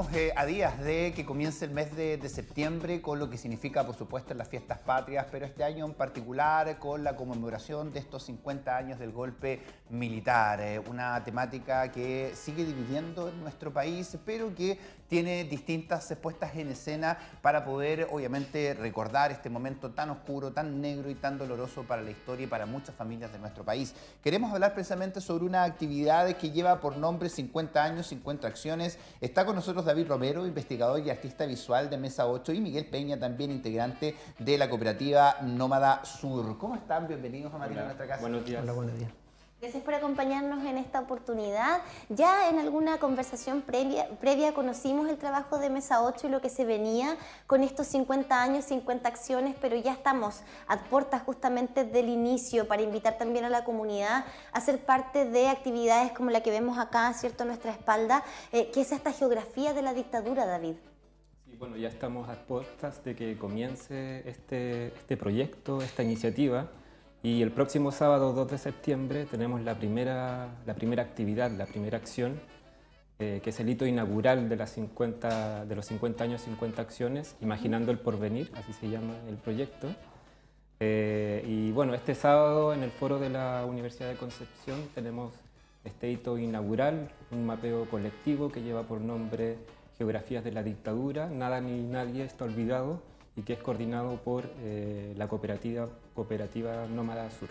Estamos a días de que comience el mes de septiembre, con lo que significa, por supuesto, las fiestas patrias, pero este año en particular con la conmemoración de estos 50 años del golpe militar. Una temática que sigue dividiendo en nuestro país, pero que tiene distintas puestas en escena para poder, obviamente, recordar este momento tan oscuro, tan negro y tan doloroso para la historia y para muchas familias de nuestro país. Queremos hablar precisamente sobre una actividad que lleva por nombre 50 años, 50 acciones. Está con nosotros David Romero, investigador y artista visual de Mesa 8, y Miguel Peña, también integrante de la cooperativa Nómada Sur. ¿Cómo están? Bienvenidos a María, nuestra casa. Buenos días. Hola, buenos días. Gracias por acompañarnos en esta oportunidad. Ya en alguna conversación previa conocimos el trabajo de Mesa 8 y lo que se venía con estos 50 años, 50 acciones, pero ya estamos a puertas justamente del inicio para invitar también a la comunidad a ser parte de actividades como la que vemos acá, ¿cierto?, a nuestra espalda, que es esta geografía de la dictadura, David. Sí, bueno, ya estamos a puertas de que comience este proyecto, esta iniciativa. Y el próximo sábado 2 de septiembre tenemos la primera actividad, la primera acción, que es el hito inaugural de los 50 años, 50 acciones, Imaginando el Porvenir, así se llama el proyecto. Y bueno, este sábado en el foro de la Universidad de Concepción tenemos este hito inaugural, un mapeo colectivo que lleva por nombre Geografías de la Dictadura, Nada ni Nadie está olvidado, y que es coordinado por la cooperativa Nómada Sur.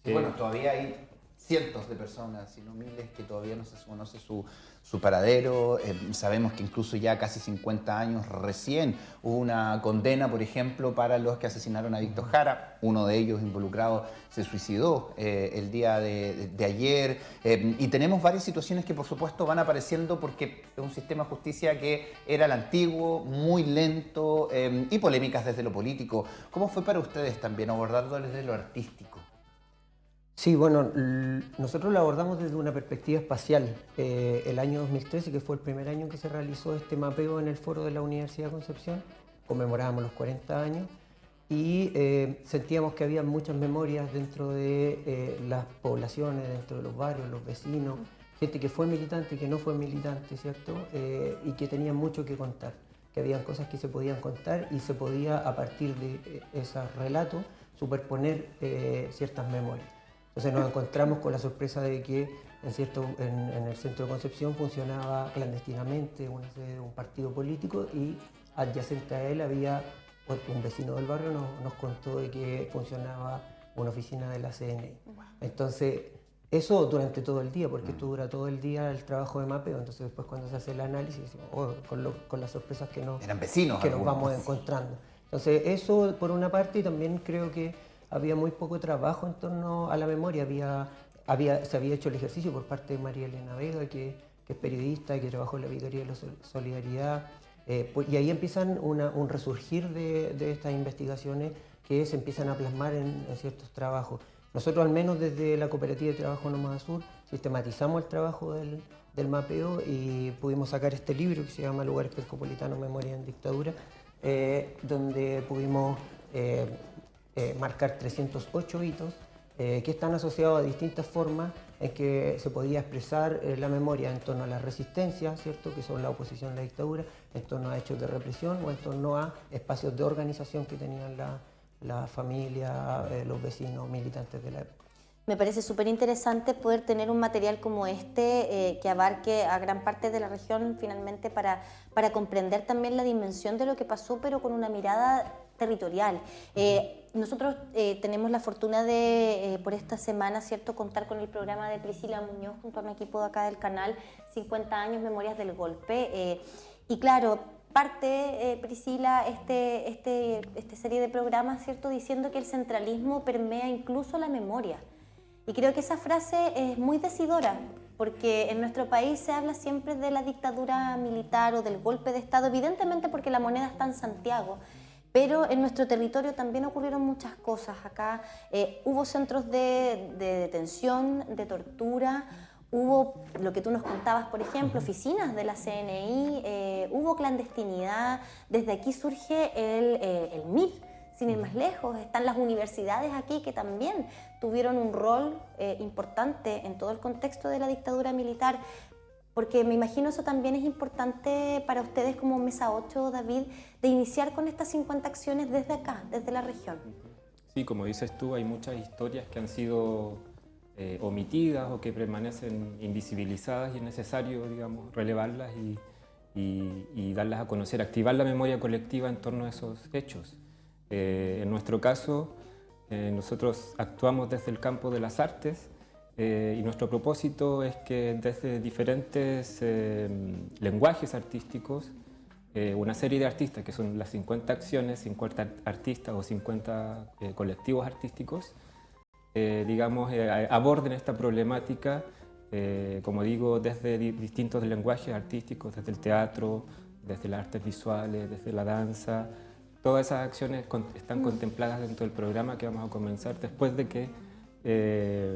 Sí, bueno, todavía hay cientos de personas, si no miles, que todavía no se conoce su paradero. Sabemos que incluso ya casi 50 años recién hubo una condena, por ejemplo, para los que asesinaron a Víctor Jara. Uno de ellos involucrado se suicidó el día de ayer. Y tenemos varias situaciones que, por supuesto, van apareciendo porque es un sistema de justicia que era el antiguo, muy lento, y polémicas desde lo político. ¿Cómo fue para ustedes también abordarlo desde lo artístico? Sí, bueno, nosotros lo abordamos desde una perspectiva espacial. El año 2013, que fue el primer año que se realizó este mapeo en el foro de la Universidad de Concepción, conmemorábamos los 40 años y sentíamos que había muchas memorias dentro de las poblaciones, dentro de los barrios, los vecinos, gente que fue militante y que no fue militante, ¿cierto? Y que tenían mucho que contar, que habían cosas que se podían contar y se podía, a partir de esos relatos, superponer ciertas memorias. Entonces nos encontramos con la sorpresa de que en el centro de Concepción funcionaba clandestinamente una sede de un partido político y adyacente a él había un vecino del barrio nos contó de que funcionaba una oficina de la CNI. Entonces eso durante todo el día, porque esto dura todo el día el trabajo de mapeo. Entonces después cuando se hace el análisis decimos, con las sorpresas que nos vamos encontrando. Entonces eso por una parte, y también creo que había muy poco trabajo en torno a la memoria. Se había hecho el ejercicio por parte de María Elena Vega, que es periodista, que trabajó en la Vicaría de la Solidaridad, y ahí empiezan un resurgir de estas investigaciones que se empiezan a plasmar en ciertos trabajos. Nosotros, al menos desde la Cooperativa de Trabajo Nómada Sur, sistematizamos el trabajo del mapeo y pudimos sacar este libro que se llama Lugares Pescopolitanos, Memoria en Dictadura, donde pudimos marcar 308 hitos que están asociados a distintas formas en que se podía expresar la memoria en torno a la resistencia, ¿cierto?, que son la oposición a la dictadura, en torno a hechos de represión o en torno a espacios de organización que tenían la familia, los vecinos militantes de la época. Me parece súper interesante poder tener un material como este que abarque a gran parte de la región finalmente para comprender también la dimensión de lo que pasó, pero con una mirada territorial. Nosotros tenemos la fortuna de, por esta semana, ¿cierto?, contar con el programa de Priscila Muñoz junto a un equipo de acá del canal, 50 años, Memorias del Golpe. Y claro, parte, Priscila, esta serie de programas, ¿cierto?, diciendo que el centralismo permea incluso la memoria. Y creo que esa frase es muy decidora, porque en nuestro país se habla siempre de la dictadura militar o del golpe de Estado, evidentemente porque la moneda está en Santiago, pero en nuestro territorio también ocurrieron muchas cosas. Acá hubo centros de detención, de tortura, hubo lo que tú nos contabas, por ejemplo, oficinas de la CNI, hubo clandestinidad. Desde aquí surge el MIL. Sin ir más lejos, están las universidades aquí que también tuvieron un rol importante en todo el contexto de la dictadura militar. Porque me imagino eso también es importante para ustedes como Mesa 8, David, de iniciar con estas 50 acciones desde acá, desde la región. Sí, como dices tú, hay muchas historias que han sido omitidas o que permanecen invisibilizadas y es necesario, digamos, relevarlas y darlas a conocer, activar la memoria colectiva en torno a esos hechos. En nuestro caso, nosotros actuamos desde el campo de las artes y nuestro propósito es que desde diferentes lenguajes artísticos, una serie de artistas, que son las 50 acciones, 50 artistas o 50 colectivos artísticos, digamos, aborden esta problemática, como digo, desde distintos lenguajes artísticos, desde el teatro, desde las artes visuales, desde la danza. Todas esas acciones están contempladas dentro del programa que vamos a comenzar después de que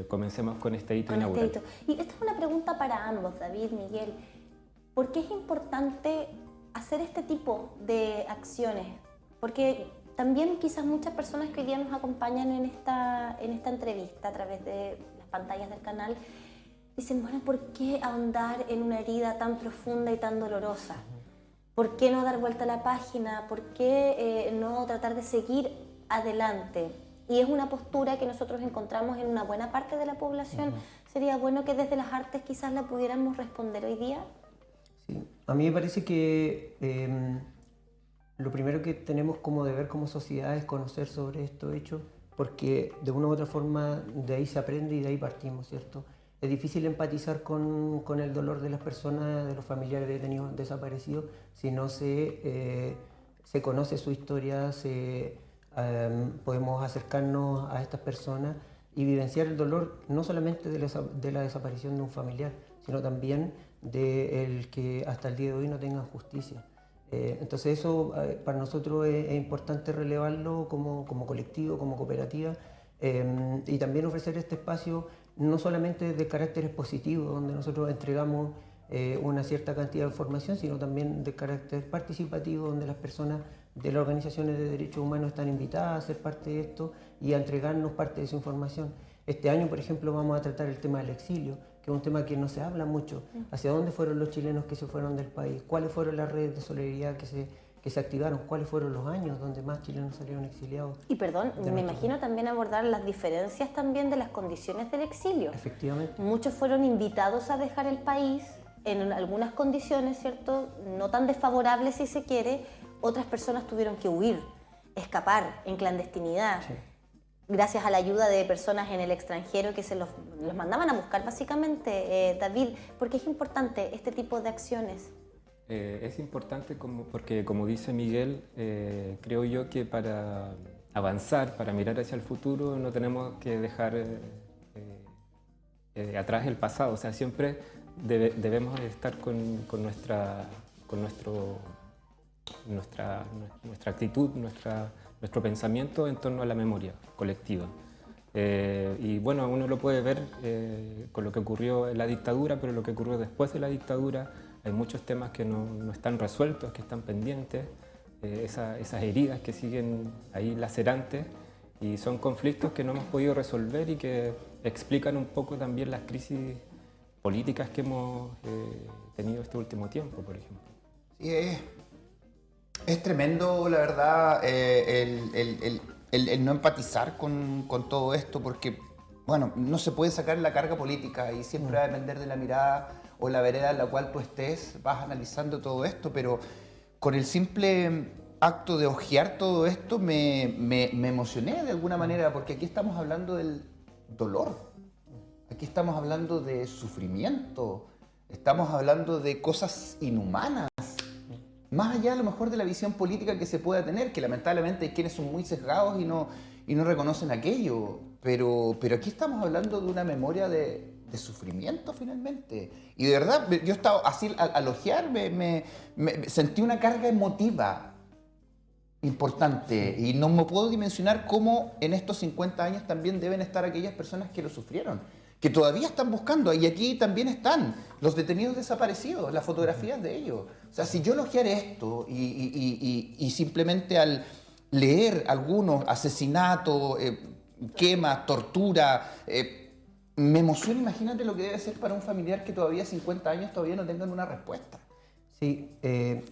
comencemos con este hito inaugural. Y esta es una pregunta para ambos, David, Miguel. ¿Por qué es importante hacer este tipo de acciones? Porque también quizás muchas personas que hoy día nos acompañan en esta entrevista a través de las pantallas del canal dicen, bueno, ¿por qué ahondar en una herida tan profunda y tan dolorosa? ¿Por qué no dar vuelta a la página? ¿Por qué no tratar de seguir adelante? Y es una postura que nosotros encontramos en una buena parte de la población. ¿Sería bueno que desde las artes quizás la pudiéramos responder hoy día? Sí, a mí me parece que lo primero que tenemos como deber como sociedad es conocer sobre estos hechos, porque de una u otra forma de ahí se aprende y de ahí partimos, ¿cierto? Es difícil empatizar con el dolor de las personas, de los familiares detenidos desaparecidos, si no se conoce su historia, podemos acercarnos a estas personas y vivenciar el dolor no solamente de la desaparición de un familiar, sino también de el que hasta el día de hoy no tengan justicia. Entonces eso para nosotros es importante relevarlo como colectivo, como cooperativa, y también ofrecer este espacio no solamente de carácter expositivo, donde nosotros entregamos una cierta cantidad de información, sino también de carácter participativo, donde las personas de las organizaciones de derechos humanos están invitadas a ser parte de esto y a entregarnos parte de esa información. Este año, por ejemplo, vamos a tratar el tema del exilio, que es un tema que no se habla mucho. ¿Hacia dónde fueron los chilenos que se fueron del país? ¿Cuáles fueron las redes de solidaridad que se activaron? ¿Cuáles fueron los años donde más chilenos salieron exiliados? Y perdón, me imagino también abordar las diferencias también de las condiciones del exilio. Efectivamente. Muchos fueron invitados a dejar el país en algunas condiciones, ¿cierto? No tan desfavorables si se quiere. Otras personas tuvieron que huir, escapar en clandestinidad. Sí. Gracias a la ayuda de personas en el extranjero que los mandaban a buscar básicamente. David, ¿por qué es importante este tipo de acciones? Es importante porque, como dice Miguel, creo yo que para avanzar, para mirar hacia el futuro, no tenemos que dejar atrás el pasado. O sea, siempre debemos estar con nuestra actitud, nuestro pensamiento en torno a la memoria colectiva. Y bueno, uno lo puede ver con lo que ocurrió en la dictadura, pero lo que ocurrió después de la dictadura, hay muchos temas que no están resueltos, que están pendientes, esas heridas que siguen ahí lacerantes, y son conflictos que no hemos podido resolver y que explican un poco también las crisis políticas que hemos tenido este último tiempo, por ejemplo. Sí, es tremendo, la verdad, el no empatizar con todo esto, porque, bueno, no se puede sacar la carga política y siempre va a depender de la mirada o la vereda en la cual tú estés, vas analizando todo esto, pero con el simple acto de hojear todo esto me emocioné de alguna manera, porque aquí estamos hablando del dolor, aquí estamos hablando de sufrimiento, estamos hablando de cosas inhumanas, más allá a lo mejor de la visión política que se pueda tener, que lamentablemente hay quienes son muy sesgados y no reconocen aquello, pero aquí estamos hablando de una memoria de sufrimiento finalmente. Y de verdad, yo estaba así al ojear, me sentí una carga emotiva importante, y no me puedo dimensionar cómo en estos 50 años también deben estar aquellas personas que lo sufrieron, que todavía están buscando, y aquí también están los detenidos desaparecidos, las fotografías de ellos. O sea, si yo elogiara esto y simplemente al leer algunos asesinatos, quemas, tortura, Me emociona, imagínate lo que debe ser para un familiar que todavía 50 años todavía no tengan una respuesta. Sí,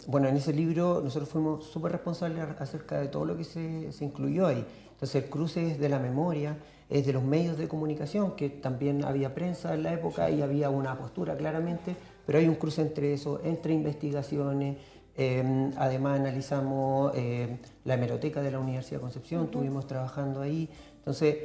bueno, en ese libro nosotros fuimos súper responsables acerca de todo lo que se incluyó ahí. Entonces el cruce es de la memoria, es de los medios de comunicación, que también había prensa en la época y había una postura claramente, pero hay un cruce entre eso, entre investigaciones. Además analizamos la hemeroteca de la Universidad de Concepción, estuvimos trabajando ahí. Entonces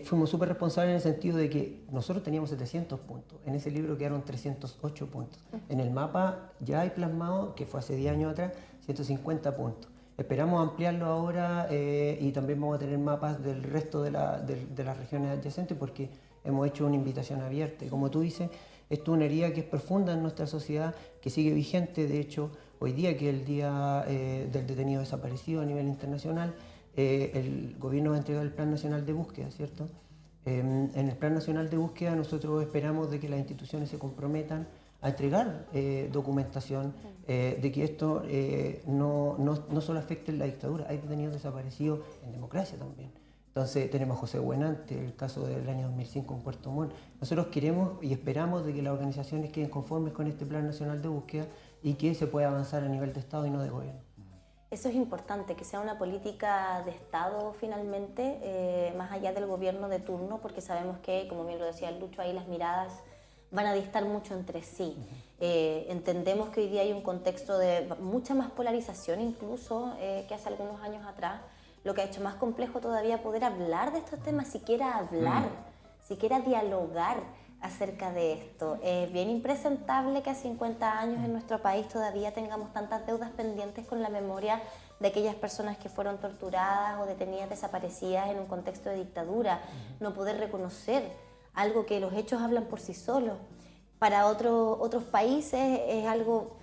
fuimos súper responsables en el sentido de que nosotros teníamos 700 puntos, en ese libro quedaron 308 puntos. En el mapa ya hay plasmado, que fue hace 10 años atrás, 150 puntos. Esperamos ampliarlo ahora y también vamos a tener mapas del resto de las regiones adyacentes porque hemos hecho una invitación abierta. Y como tú dices, esto es una herida que es profunda en nuestra sociedad, que sigue vigente. De hecho, hoy día, que es el Día del Detenido Desaparecido a nivel internacional, el gobierno va a entregar el Plan Nacional de Búsqueda, ¿cierto? En el Plan Nacional de Búsqueda nosotros esperamos de que las instituciones se comprometan a entregar documentación de que esto no solo afecte la dictadura, hay detenidos desaparecidos en democracia también. Entonces tenemos a José Buenante, el caso del año 2005 en Puerto Montt. Nosotros queremos y esperamos de que las organizaciones queden conformes con este Plan Nacional de Búsqueda y que se pueda avanzar a nivel de Estado y no de gobierno. Eso es importante, que sea una política de Estado finalmente, más allá del gobierno de turno, porque sabemos que, como bien lo decía Lucho, ahí las miradas van a distar mucho entre sí. Entendemos que hoy día hay un contexto de mucha más polarización incluso que hace algunos años atrás, lo que ha hecho más complejo todavía poder hablar de estos temas, siquiera hablar, siquiera dialogar acerca de esto. Es bien impresentable que a 50 años en nuestro país todavía tengamos tantas deudas pendientes con la memoria de aquellas personas que fueron torturadas o detenidas desaparecidas en un contexto de dictadura, no poder reconocer algo que los hechos hablan por sí solos. Para otros países es algo...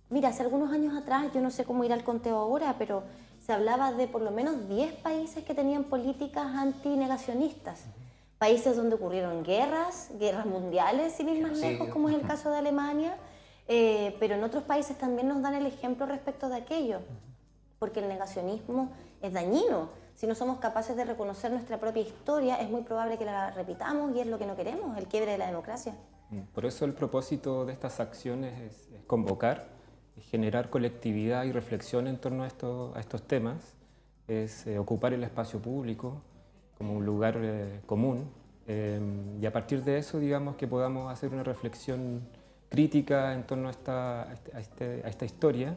Mira, hace algunos años atrás, yo no sé cómo irá el conteo ahora, pero se hablaba de por lo menos 10 países que tenían políticas antinegacionistas. Países donde ocurrieron guerras mundiales, sin ir más lejos, como es el caso de Alemania, pero en otros países también nos dan el ejemplo respecto de aquello, porque el negacionismo es dañino. Si no somos capaces de reconocer nuestra propia historia, es muy probable que la repitamos y es lo que no queremos, el quiebre de la democracia. Por eso el propósito de estas acciones es convocar, es generar colectividad y reflexión en torno a estos temas, es ocupar el espacio público como un lugar común y a partir de eso, digamos, que podamos hacer una reflexión crítica en torno a esta historia,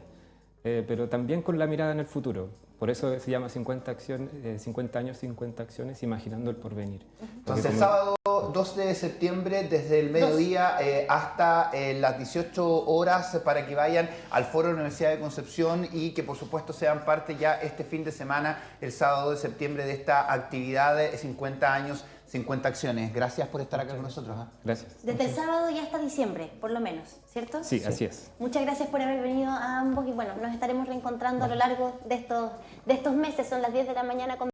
pero también con la mirada en el futuro. Por eso se llama 50 años, 50 acciones, imaginando el porvenir. Entonces, el sábado 2 de septiembre, desde el mediodía hasta las 18 horas, para que vayan al Foro de la Universidad de Concepción y que, por supuesto, sean parte ya este fin de semana, el sábado de septiembre, de esta actividad de 50 años, 50 acciones. Gracias por estar acá con nosotros. Gracias. Desde el sábado y hasta diciembre, por lo menos, ¿cierto? Sí, así es. Muchas gracias por haber venido a ambos y bueno, nos estaremos reencontrando a lo largo de estos meses. Son las 10 de la mañana con